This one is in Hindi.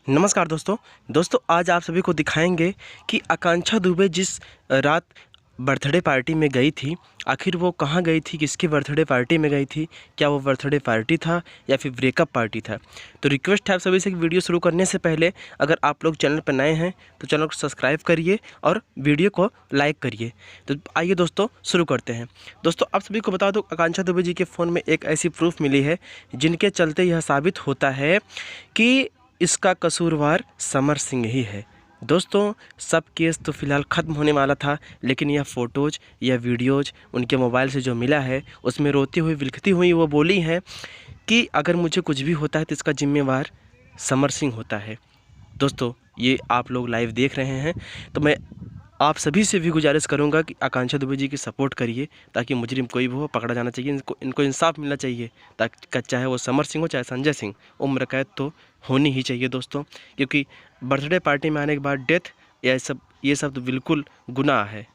नमस्कार दोस्तों आज आप सभी को दिखाएंगे कि आकांक्षा दुबे जिस रात बर्थडे पार्टी में गई थी, आखिर वो कहाँ गई थी, किसकी बर्थडे पार्टी में गई थी, क्या वो बर्थडे पार्टी था या फिर ब्रेकअप पार्टी था। तो रिक्वेस्ट है आप सभी से कि वीडियो शुरू करने से पहले अगर आप लोग चैनल पर नए हैं तो चैनल को सब्सक्राइब करिए और वीडियो को लाइक करिए। तो आइए दोस्तों शुरू करते हैं। दोस्तों आप सभी को बता दो, आकांक्षा दुबे जी के फ़ोन में एक ऐसी प्रूफ मिली है जिनके चलते यह साबित होता है कि इसका कसूरवार समर सिंह ही है। दोस्तों सब केस तो फ़िलहाल ख़त्म होने वाला था, लेकिन यह फ़ोटोज़ या वीडियोज़ उनके मोबाइल से जो मिला है उसमें रोती हुई बिलखती हुई वो बोली हैं कि अगर मुझे कुछ भी होता है तो इसका जिम्मेवार समर सिंह होता है। दोस्तों ये आप लोग लाइव देख रहे हैं, तो मैं आप सभी से भी गुजारिश करूंगा कि आकांक्षा दुबे जी की सपोर्ट करिए ताकि मुजरिम कोई भी हो पकड़ा जाना चाहिए। इनको इंसाफ मिलना चाहिए, ताकि चाहे वो समर सिंह हो चाहे संजय सिंह, उम्र कैद तो होनी ही चाहिए दोस्तों, क्योंकि बर्थडे पार्टी में आने के बाद डेथ ये सब तो बिल्कुल गुनाह है।